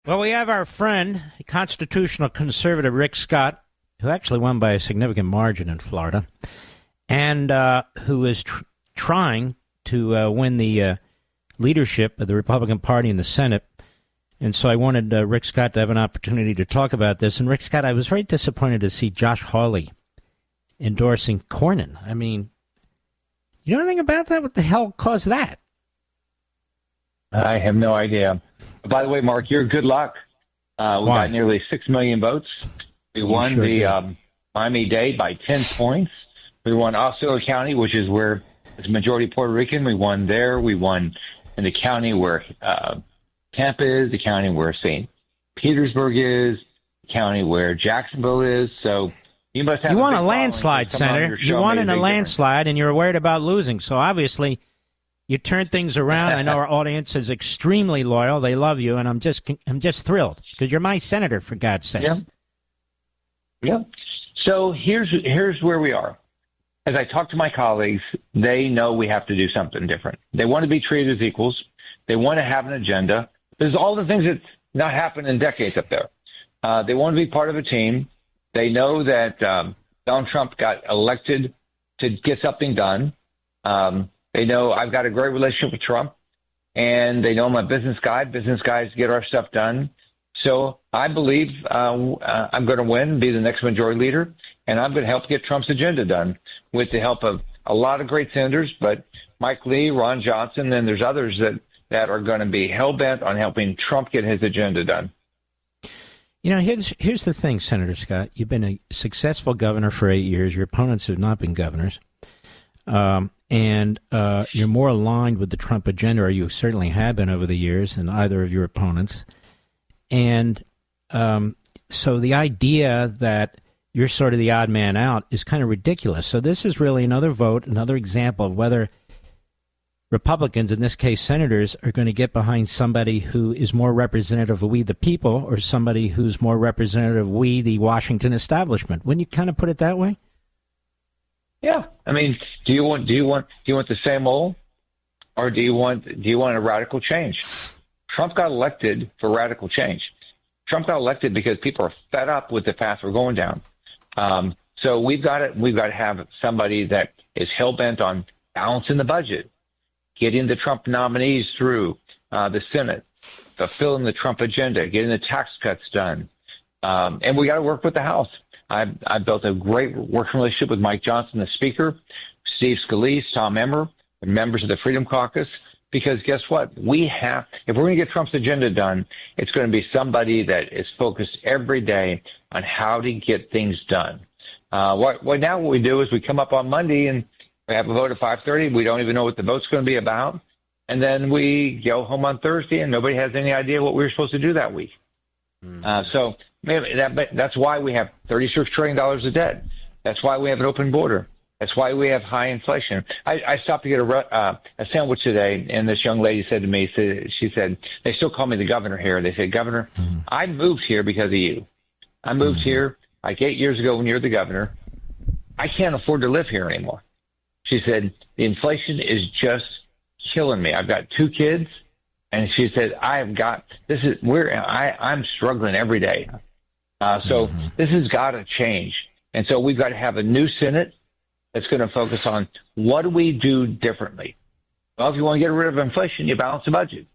Well, we have our friend, constitutional conservative Rick Scott, who actually won by a significant margin in Florida, and who is trying to win the leadership of the Republican Party in the Senate. And so I wanted Rick Scott to have an opportunity to talk about this. And Rick Scott, I was very disappointed to see Josh Hawley endorsing Cornyn. I mean, you know anything about that? What the hell caused that? I have no idea. By the way, Mark, you're good luck. We got nearly 6 million votes. We won the Miami-Dade by 10 points. We won Osceola County, which is where it's majority Puerto Rican. We won there. We won in the county where Tampa is, the county where St. Petersburg is, the county where Jacksonville is. So you must have. You won a landslide, Senator. You won in a landslide, and you were worried about losing. So obviously, you turned things around. I know our audience is extremely loyal. They love you, and I'm just thrilled because you're my senator, for God's sake. Yeah. So here's where we are. As I talk to my colleagues, they know we have to do something different. They want to be treated as equals. They want to have an agenda. There's all the things that's not happened in decades up there. They want to be part of a team. They know that Donald Trump got elected to get something done. They know I've got a great relationship with Trump, and they know I'm a business guy. Business guys get our stuff done. So I believe I'm going to win, be the next majority leader, and I'm going to help get Trump's agenda done with the help of a lot of great senators, but Mike Lee, Ron Johnson, and there's others that are going to be hell-bent on helping Trump get his agenda done. You know, here's the thing, Senator Scott. You've been a successful governor for 8 years. Your opponents have not been governors. And you're more aligned with the Trump agenda, or you certainly have been over the years, than either of your opponents. And so the idea that you're sort of the odd man out is kind of ridiculous. So this is really another vote, another example of whether Republicans, in this case senators, are going to get behind somebody who is more representative of we the people, or somebody who's more representative of we the Washington establishment. Wouldn't you kind of put it that way? Yeah. I mean, do you want the same old, or do you want a radical change? Trump got elected for radical change. Trump got elected because people are fed up with the path we're going down. So we've got to have somebody that is hell bent on balancing the budget, getting the Trump nominees through the Senate, fulfilling the Trump agenda, getting the tax cuts done, and we got to work with the House. I've built a great working relationship with Mike Johnson, the Speaker, Steve Scalise, Tom Emmer, and members of the Freedom Caucus. Because guess what? If we're going to get Trump's agenda done, it's going to be somebody that is focused every day on how to get things done. What we do is we come up on Monday and we have a vote at 5:30. We don't even know what the vote's going to be about. And then we go home on Thursday and nobody has any idea what we were supposed to do that week. So that's why we have $36 trillion of debt. That's why we have an open border. That's why we have high inflation. I stopped to get a sandwich today, and this young lady said to me, she said, they still call me the governor here. They said, Governor, I moved here because of you. I moved here like 8 years ago when you were the governor. I can't afford to live here anymore. She said, the inflation is just killing me. I've got 2 kids, and she said, I'm struggling every day. So this has got to change. And so we've got to have a new Senate that's going to focus on what do we do differently. Well, if you want to get rid of inflation, you balance the budget.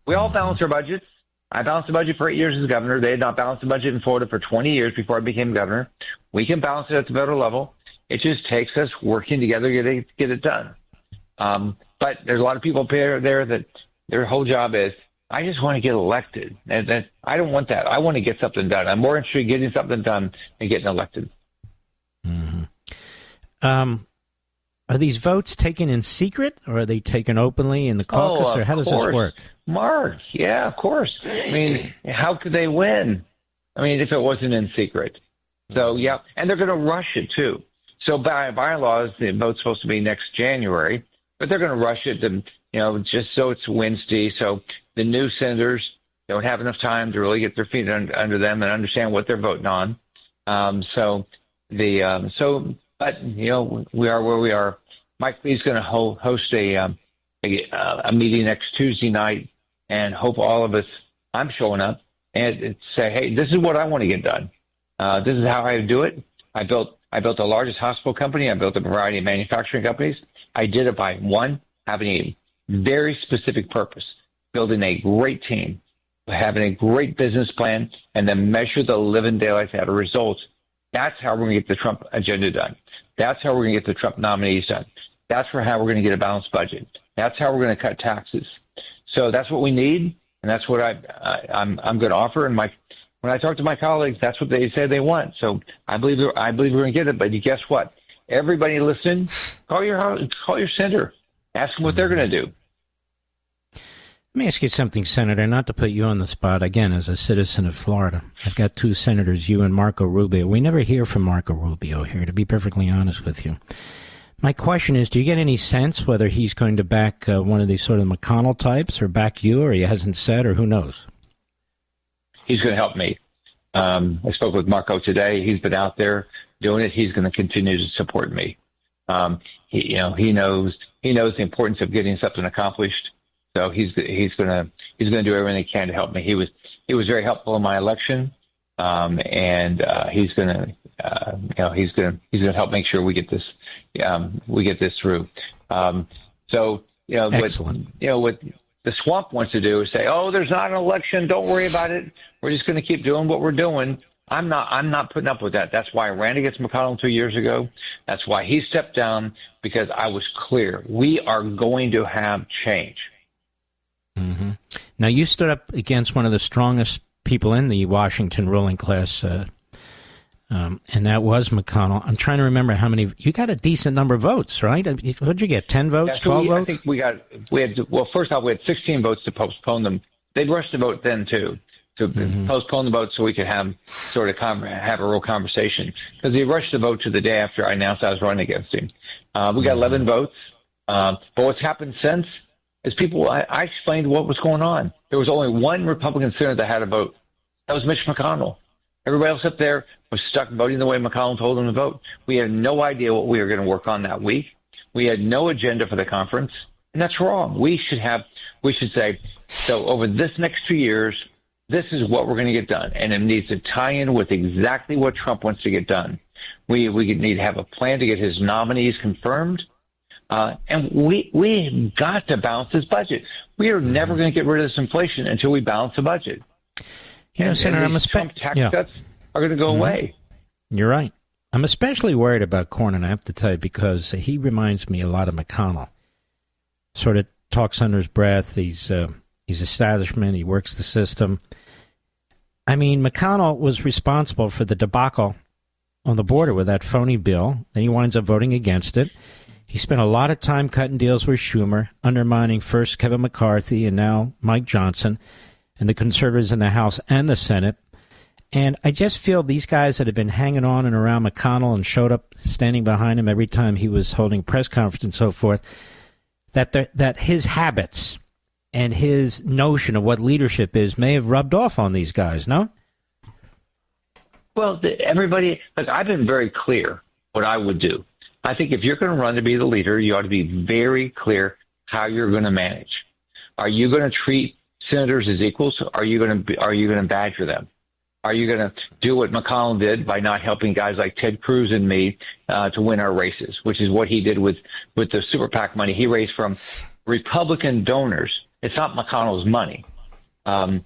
We all balance our budgets. I balanced the budget for 8 years as governor. They had not balanced the budget in Florida for 20 years before I became governor. We can balance it at the federal level. It just takes us working together to get it done. But there's a lot of people there that their whole job is, I just want to get elected. And I don't want that. I want to get something done. I'm more interested in getting something done than getting elected. Are these votes taken in secret, or are they taken openly in the caucus, or how does this work? Mark, yeah, of course. I mean, how could they win? I mean, if it wasn't in secret. So, yeah, and they're going to rush it, too. So by laws, the vote's supposed to be next January, but they're going to rush it to, just so it's Wednesday. So the new senators don't have enough time to really get their feet under them and understand what they're voting on. But we are where we are. Mike Lee's going to host a meeting next Tuesday night, and hope all of us. I'm showing up. and say, hey, this is what I want to get done. This is how I do it. I built the largest hospital company. I built a variety of manufacturing companies. I did it by, one, having a very specific purpose, building a great team, having a great business plan, and then measure the living daylights out of results. That's how we're going to get the Trump agenda done. That's how we're going to get the Trump nominees done. That's how we're going to get a balanced budget. That's how we're going to cut taxes. So that's what we need, and that's what I'm going to offer. And when I talk to my colleagues, that's what they say they want. So I believe we're going to get it. But guess what? Everybody listen. Call your senator. Ask them what they're going to do. Let me ask you something, Senator, not to put you on the spot, again, as a citizen of Florida. I've got two senators, you and Marco Rubio. We never hear from Marco Rubio here, to be perfectly honest with you. My question is, do you get any sense whether he's going to back one of these sort of McConnell types or back you, or he hasn't said, or who knows? He's going to help me. I spoke with Marco today. He's been out there doing it. He's going to continue to support me. He knows the importance of getting something accomplished. So he's going to do everything he can to help me. He was very helpful in my election, and he's going to help make sure we get this through. Excellent. What the swamp wants to do is say, oh, there's not an election. Don't worry about it. We're just going to keep doing what we're doing. I'm not putting up with that. That's why I ran against McConnell 2 years ago. That's why he stepped down, because I was clear. We are going to have change. Mm-hmm. Now, you stood up against one of the strongest people in the Washington ruling class, and that was McConnell. I'm trying to remember how many. You got a decent number of votes, right? What did you get, 10 votes, 12 votes? I think first off, we had 16 votes to postpone them. They'd rushed the vote then, too, to postpone the vote so we could have have a real conversation. Because he rushed the vote to the day after I announced I was running against him. We got 11 votes. But what's happened since is I explained what was going on. There was only one Republican senator that had a vote. That was Mitch McConnell. Everybody else up there was stuck voting the way McConnell told them to vote. We had no idea what we were going to work on that week. We had no agenda for the conference, and that's wrong. We should say, so over this next 2 years, this is what we're going to get done, and it needs to tie in with exactly what Trump wants to get done. We need to have a plan to get his nominees confirmed. And we got to balance this budget. We are never going to get rid of this inflation until we balance the budget. Senator, Trump tax cuts are going to go away. You're right. I'm especially worried about Cornyn, I have to tell you, because he reminds me a lot of McConnell. Sort of talks under his breath. He's establishment. He works the system. I mean, McConnell was responsible for the debacle on the border with that phony bill. Then he winds up voting against it. He spent a lot of time cutting deals with Schumer, undermining first Kevin McCarthy and now Mike Johnson and the conservatives in the House and the Senate. And I just feel these guys that have been hanging on and around McConnell and showed up standing behind him every time he was holding press conference and so forth, that his habits and his notion of what leadership is may have rubbed off on these guys, no? Well, I've been very clear what I would do. I think if you're going to run to be the leader, you ought to be very clear how you're going to manage. Are you going to treat senators as equals? Are you going to badger them? Are you going to do what McConnell did by not helping guys like Ted Cruz and me to win our races, which is what he did with the super PAC money he raised from Republican donors? It's not McConnell's money. And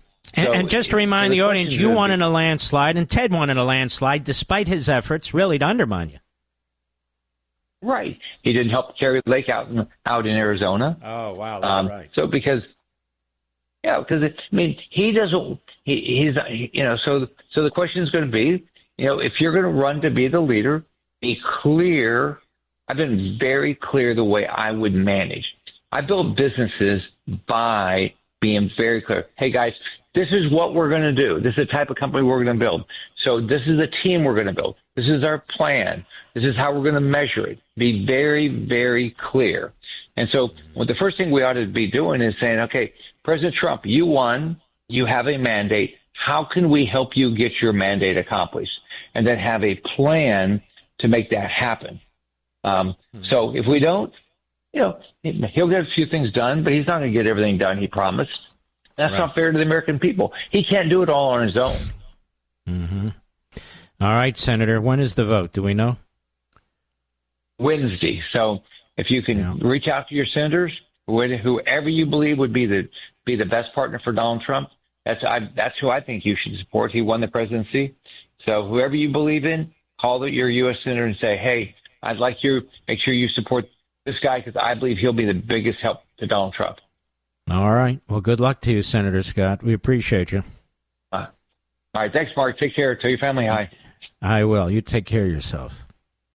just to remind the audience, you won in a landslide, and Ted won in a landslide, despite his efforts really to undermine you. Right. He didn't help Kerry Lake out in Arizona. Oh, wow, that's right. So he doesn't. He's So the question is going to be, if you're going to run to be the leader, be clear. I've been very clear the way I would manage. I build businesses by being very clear. Hey guys, this is what we're going to do. This is the type of company we're going to build. So this is the team we're going to build. This is our plan. This is how we're going to measure it. Be very, very clear. And so the first thing we ought to be doing is saying, okay, President Trump, you won. You have a mandate. How can we help you get your mandate accomplished? And then have a plan to make that happen. So if we don't, he'll get a few things done, but he's not going to get everything done he promised. That's not fair to the American people. He can't do it all on his own. Mm-hmm. All right, Senator. When is the vote? Do we know? Wednesday. So if you can reach out to your senators, whoever you believe would be the best partner for Donald Trump, that's who I think you should support. He won the presidency. So whoever you believe in, call your U.S. senator and say, hey, I'd like you, make sure you support this guy because I believe he'll be the biggest help to Donald Trump. All right. Well, good luck to you, Senator Scott. We appreciate you. All right. Thanks, Mark. Take care. Tell your family hi. I will. You take care of yourself.